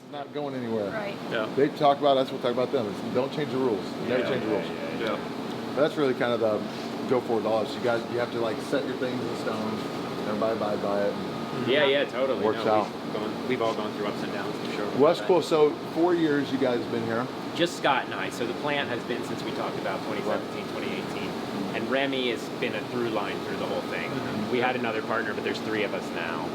is not going anywhere. Right. Yeah. They talk about us, we'll talk about them. It's, don't change the rules. Never change the rules. Yeah. But that's really kind of the go for it all. So you have to like set your things in stone. Everybody abide by it. Yeah, totally. Works out. We've all gone through ups and downs for sure. Well, that's cool. So 4 years you guys have been here. Just Scott and I. So the plant has been since we talked about 2017, 2018. And Remy has been a through line through the whole thing. We had another partner, but there's 3 of us now.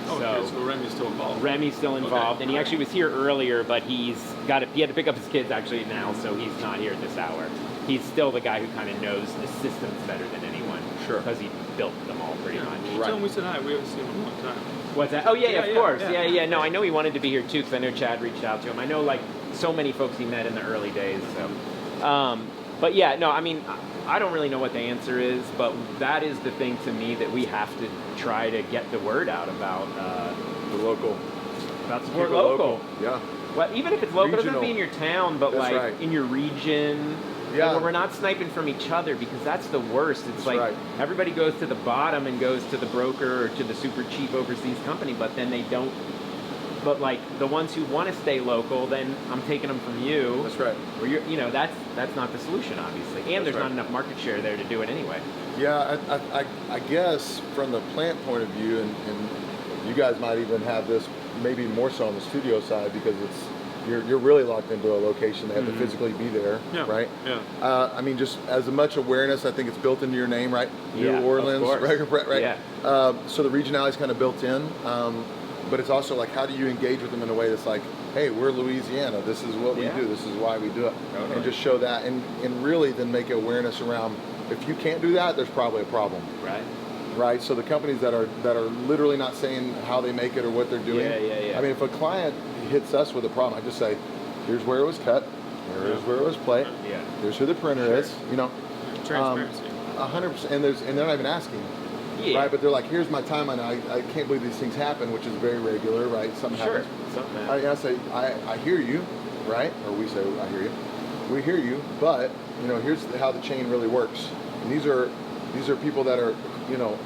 Oh, okay, so Remy's still involved. Remy's still involved, and he actually was here earlier, but he had to pick up his kids actually now, so he's not here at this hour. He's still the guy who kind of knows the systems better than anyone. Sure. Because he built them all pretty much. Tell him we said hi. We haven't seen him in a long time. What's that? Oh, yeah, of course. yeah. Yeah. No, I know he wanted to be here too, because I know Chad reached out to him. I know like so many folks he met in the early days. So, but yeah, no, I mean, I don't really know what the answer is, but that is the thing to me that we have to try to get the word out about. The local. About support local. Yeah. Well, even if it's local, it doesn't have to be Regional. in your town, but That's like right. in your region. Yeah. Where we're not sniping from each other, because that's the worst. It's That's like right. everybody goes to the bottom and goes to the broker or to the super cheap overseas company, but then they don't. But like the ones who want to stay local, then I'm taking them from you. That's right. Or that's not the solution, obviously. And there's not enough market share there to do it anyway. Yeah, I guess from the plant point of view, and you guys might even have this maybe more so on the studio side, because you're really locked into a location. They have to physically be there, right? Yeah. I mean, just as much awareness, I think it's built into your name, right? Yeah, New Orleans, of course. right? Yeah. So the regionality is kind of built in, but it's also like, how do you engage with them in a way that's like, hey, we're Louisiana. This is what we do. This is why we do it, and just show that, and really then make awareness around. If you can't do that, there's probably a problem. Right. So the companies that are literally not saying how they make it or what they're doing. Yeah. I mean, if a client hits us with a problem, I just say, here's where it was cut. Here's where it was played. Yeah. Here's who the printer is. You know. Transparency. 100%. And they're not even asking. Yeah. Right. But they're like, here's my timeline. I can't believe these things happen, which is very regular, right? Something happens. Something happens. I say, I hear you, right? Or we say, I hear you. We hear you, but here's how the chain really works. And these are people that are,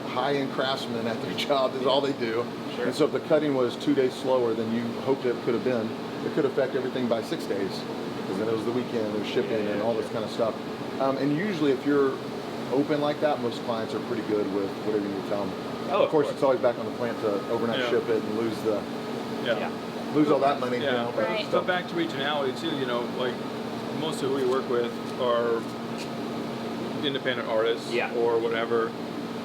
high-end craftsmen at their job. This is all they do. Sure. And so if the cutting was 2 days slower than you hoped it could have been, it could affect everything by 6 days, because then it was the weekend, there's shipping and all this kind of stuff. And usually if you're open like that, most clients are pretty good with whatever you tell them. Oh, of course, it's always back on the plant to overnight ship it and lose all that money. Yeah. Right. But back to regionality too, like most of who we work with are independent artists or whatever,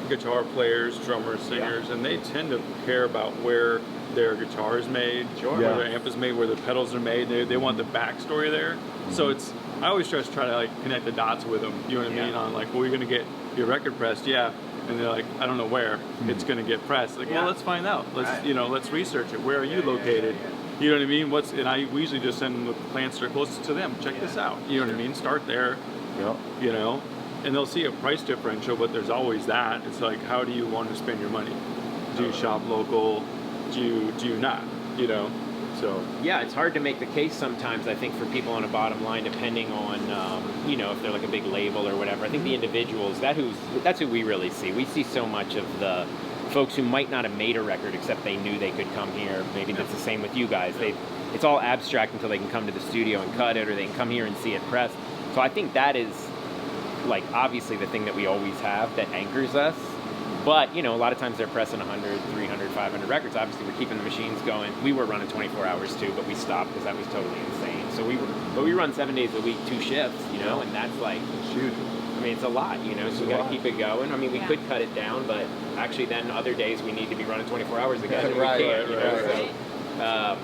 guitar players, drummers, singers, and they tend to care about where their guitar is made, where their amp is made, where the pedals are made. They want the backstory there. So I always try to like connect the dots with them. You know what I mean? On like, well, you're gonna get your record pressed, and they're like, I don't know where it's gonna get pressed. Like, well, let's find out. Let's research it. Where are you located? You know what I mean? We usually just send them the plants that are closest to them. Check this out. You know what I mean? Start there. And they'll see a price differential, but there's always that. It's like, how do you want to spend your money? Do you shop local? Do you not? So yeah, it's hard to make the case sometimes, I think, for people on a bottom line, depending on if they're like a big label or whatever. I think the individuals, that's who we really see. We see so much of the folks who might not have made a record except they knew they could come here. Maybe that's the same with you guys. It's all abstract until they can come to the studio and cut it, or they can come here and see it pressed. So I think that is like obviously the thing that we always have that anchors us. But a lot of times they're pressing 100, 300, 500 records. Obviously we're keeping the machines going. We were running 24 hours too, but we stopped because that was totally insane. So we run 7 days a week, 2 shifts, and that's like huge. I mean, it's a lot, so we got to keep it going. I mean, we could cut it down, but actually then other days we need to be running 24 hours again, and we can't, So,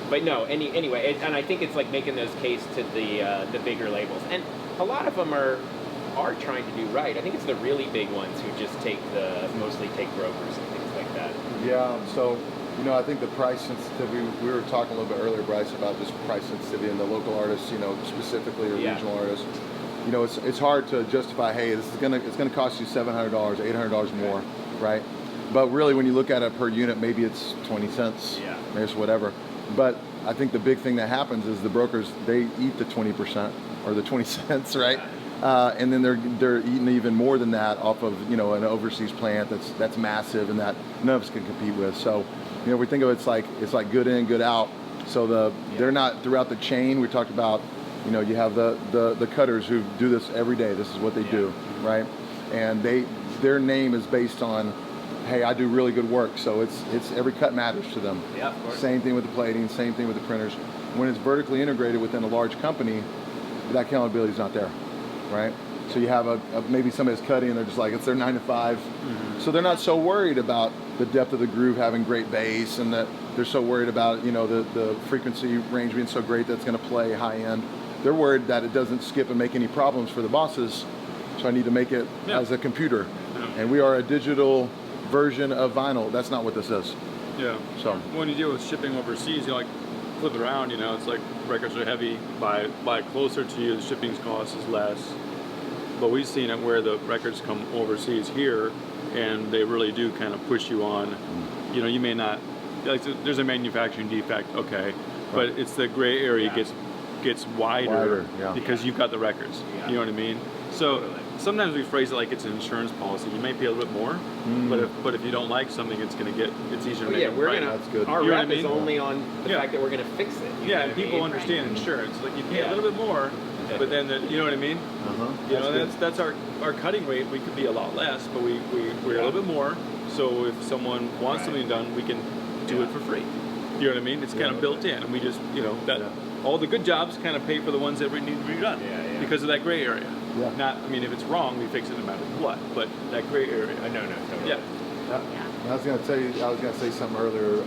but no, anyway, and I think it's like making those case to the bigger labels, and a lot of them are trying to do right. I think it's the really big ones who just mostly take brokers and things like that. Yeah. So I think the price sensitivity. We were talking a little bit earlier, Brice, about this price sensitivity and the local artists, specifically, or regional artists. It's hard to justify. Hey, it's gonna cost you $700, $800 more, right? But really, when you look at it per unit, maybe it's 20 cents. Maybe it's whatever. But I think the big thing that happens is the brokers, they eat the 20% or the 20 cents, right? And then they're eating even more than that off of an overseas plant that's massive and that none of us can compete with. So we think of it's like good in, good out. So they're not throughout the chain. We talked about, you know, you have the cutters who do this every day. This is what they do, right? And their name is based on, hey, I do really good work. So it's every cut matters to them. Yeah, of course. Same thing with the plating, same thing with the printers. When it's vertically integrated within a large company, that accountability is not there, right? So you have maybe somebody's cutting and they're just like, it's their 9 to 5. So they're not so worried about the depth of the groove having great bass, and that they're so worried about, you know, the frequency range being so great that's going to play high end. They're worried that it doesn't skip and make any problems for the bosses. So I need to make it as a computer. And we are a digital version of vinyl. That's not what this is. Yeah. So when you deal with shipping overseas, you like flip it around, you know, it's like records are heavy, buy closer to you, the shipping cost is less. But we've seen it where the records come overseas here, and they really do kind of push you on. You know, you may not, like, there's a manufacturing defect, okay, but it's the gray area gets wider because you've got the records. You know what I mean? So sometimes we phrase it like it's an insurance policy. You may pay a little bit more, but if you don't like something, it's easier to make it right. That's good. Our You know rep what I mean? is only on the fact that we're going to fix it. You know And what I people mean? understand insurance. Like you pay a little bit more, but then you know what I mean? You know, that's our cutting rate. We could be a lot less, but we're a little bit more. So if someone wants something done, we can do it for free. You know what I mean? It's kind of built in, and we just, you know, that all the good jobs kind of pay for the ones that we need to be done because of that gray area. Not, I mean, if it's wrong, we fix it no matter what. But that gray area. No, totally. I was going to tell you, I was going to say something earlier.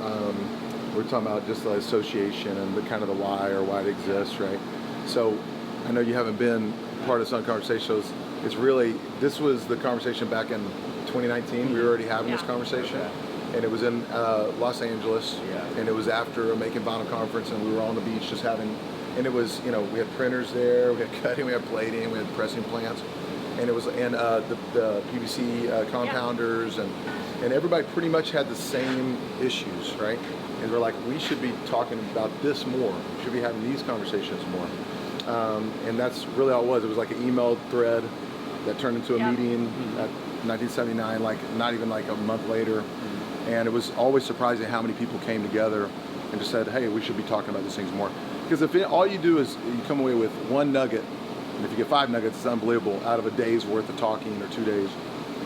We're talking about just the association and the kind of the why it exists, right? So I know you haven't been part of some conversations. It's really, this was the conversation back in 2019. We were already having this conversation. And it was in Los Angeles, and it was after a Making Vinyl conference, and we were on the beach just having, and it was, you know, we had printers there, we had cutting, we had plating, we had pressing plants, and it was, and the PVC compounders, and everybody pretty much had the same issues, right? And we're like, we should be talking about this more, we should be having these conversations more. And that's really all it was. It was like an email thread that turned into a meeting at 1979, like not even like a month later. And it was always surprising how many people came together and just said, hey, we should be talking about these things more. Because if all you do is you come away with one nugget, and if you get 5 nuggets, it's unbelievable. Out of a day's worth of talking or 2 days,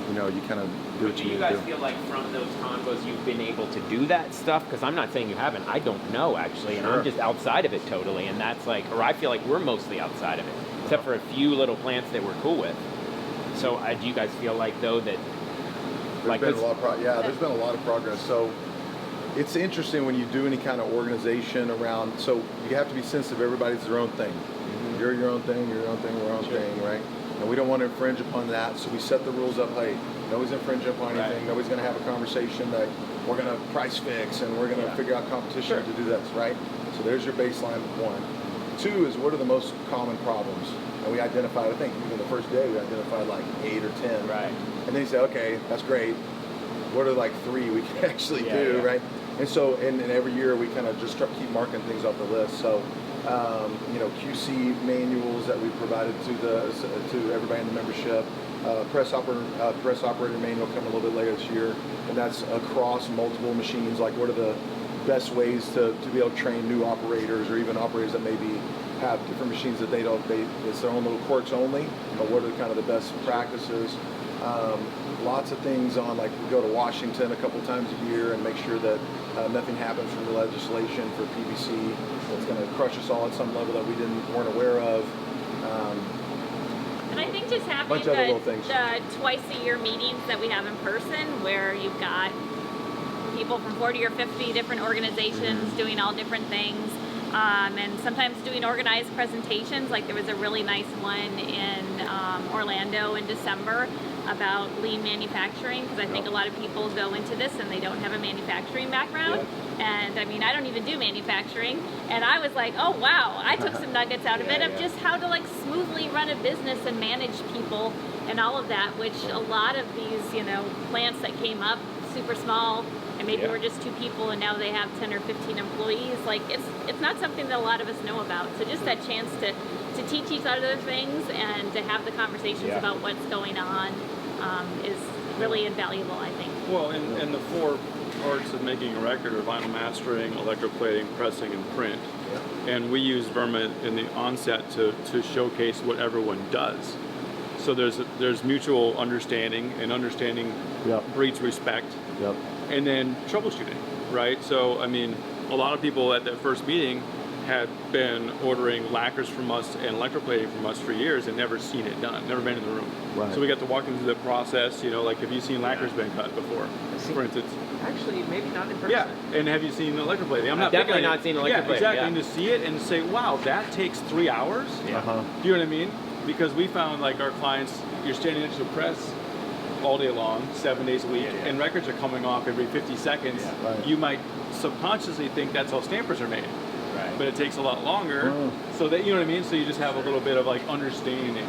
you know, you kind of do what you need to do. Do you guys feel like from those convos you've been able to do that stuff? Because I'm not saying you haven't. I don't know, actually. And I'm just outside of it totally. And that's like, or I feel like we're mostly outside of it, except for a few little plants that we're cool with. So do you guys feel like, though, that there's been a lot of there's been a lot of progress. So it's interesting when you do any kind of organization around, so you have to be sensitive, everybody's their own thing. You're your own thing, you're your own thing, we're our own thing, right? And we don't want to infringe upon that, so we set the rules up, hey, nobody's infringing upon anything, nobody's going to have a conversation that we're going to price fix and we're going to figure out competition to do this, right? So there's your baseline 1. 2 is what are the most common problems? And we identified, I think even the first day, we identified like 8 or 10. Right. And then you say, okay, that's great. What are like 3 we can actually do, right? And so, and every year we kind of just keep marking things off the list. So, you know, QC manuals that we provided to everybody in the membership. Press operator manual coming a little bit later this year, and that's across multiple machines. Like, what are the best ways to be able to train new operators, or even operators that maybe have different machines that it's their own little quirks only, but what are kind of the best practices? Lots of things on, like, we go to Washington a couple times a year and make sure that nothing happens from the legislation for PVC that's going to crush us all at some level that we weren't aware of. And I think just having the twice-a-year meetings that we have in person, where you've got people from 40 or 50 different organizations doing all different things, and sometimes doing organized presentations. Like, there was a really nice one in Orlando in December about lean manufacturing, because I think a lot of people go into this and they don't have a manufacturing background. And I mean, I don't even do manufacturing, and I was like, oh wow, I took some nuggets out of it of just how to like smoothly run a business and manage people and all of that, which a lot of these, you know, plants that came up super small, and maybe we're just 2 people and now they have 10 or 15 employees, like it's not something that a lot of us know about. So just that chance to teach each other things and to have the conversations about what's going on is really invaluable, I think. Well, and the 4 parts of making a record are vinyl mastering, electroplating, pressing, and print. And we use VRMA in the onset to showcase what everyone does. So there's mutual understanding, and understanding breeds respect. And then troubleshooting, right? So, I mean, a lot of people at that first meeting had been ordering lacquers from us and electroplating from us for years and never seen it done, never been in the room. So we got to walk them through the process, you know, like, have you seen lacquers been cut before, for instance? Actually, maybe not in person. Yeah, and have you seen electroplating? I'm not definitely not seen electroplating. Yeah, exactly, and to see it and say, wow, that takes 3 hours? Do you know what I mean? Because we found, like, our clients, you're standing next to a press all day long, 7 days a week, and records are coming off every 50 seconds. You might subconsciously think that's how stampers are made. But it takes a lot longer, so that, you know what I mean? So you just have a little bit of, like, understanding,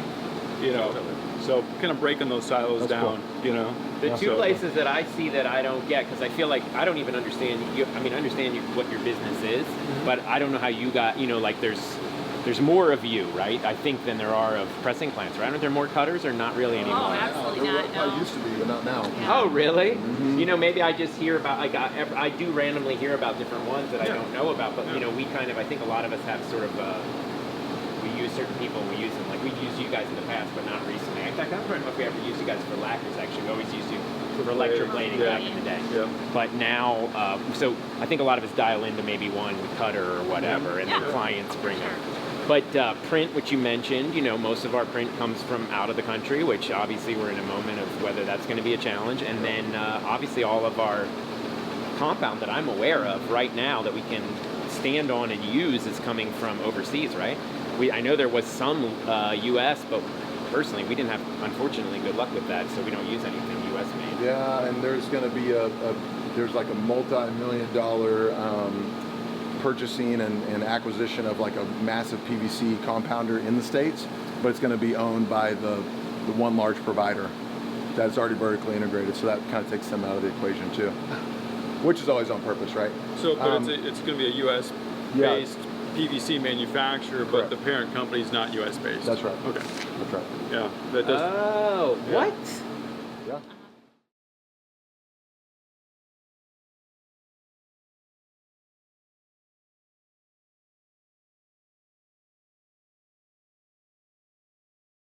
you know? So kind of breaking those silos down, you know? The two places that I see that I don't get, because I feel like I don't even understand you. I mean, I understand what your business is, but I don't know how you got, you know, like there's more of you, right? I think than there are of pressing plants, right? Aren't there more cutters, or not really anymore? Oh, absolutely not. No. I used to be, but not now. Oh, really? You know, maybe I just hear about, like, I do randomly hear about different ones that I don't know about, but, you know, we kind of, I think a lot of us have sort of, we use certain people, we use them, like, we've used you guys in the past, but not recently. In fact, I don't know if we ever used you guys for lacquers, actually. We always used you for electroplating back in the day. But now, so I think a lot of us dial into maybe one cutter or whatever, and then clients bring them. But print, which you mentioned, you know, most of our print comes from out of the country, which obviously we're in a moment of whether that's going to be a challenge. And then obviously all of our compound that I'm aware of right now that we can stand on and use is coming from overseas, right? I know there was some U.S., but personally we didn't have, unfortunately, good luck with that, so we don't use anything U.S. made. Yeah, and there's going to be there's like a multi-million-dollar purchasing and acquisition of like a massive PVC compounder in the States, but it's going to be owned by the one large provider that's already vertically integrated, so that kind of takes them out of the equation too, which is always on purpose, right? So, but it's going to be a U.S.-based PVC manufacturer, but the parent company is not U.S. based. That's right. Okay. That's right. Yeah. That does. Oh, what? Yeah.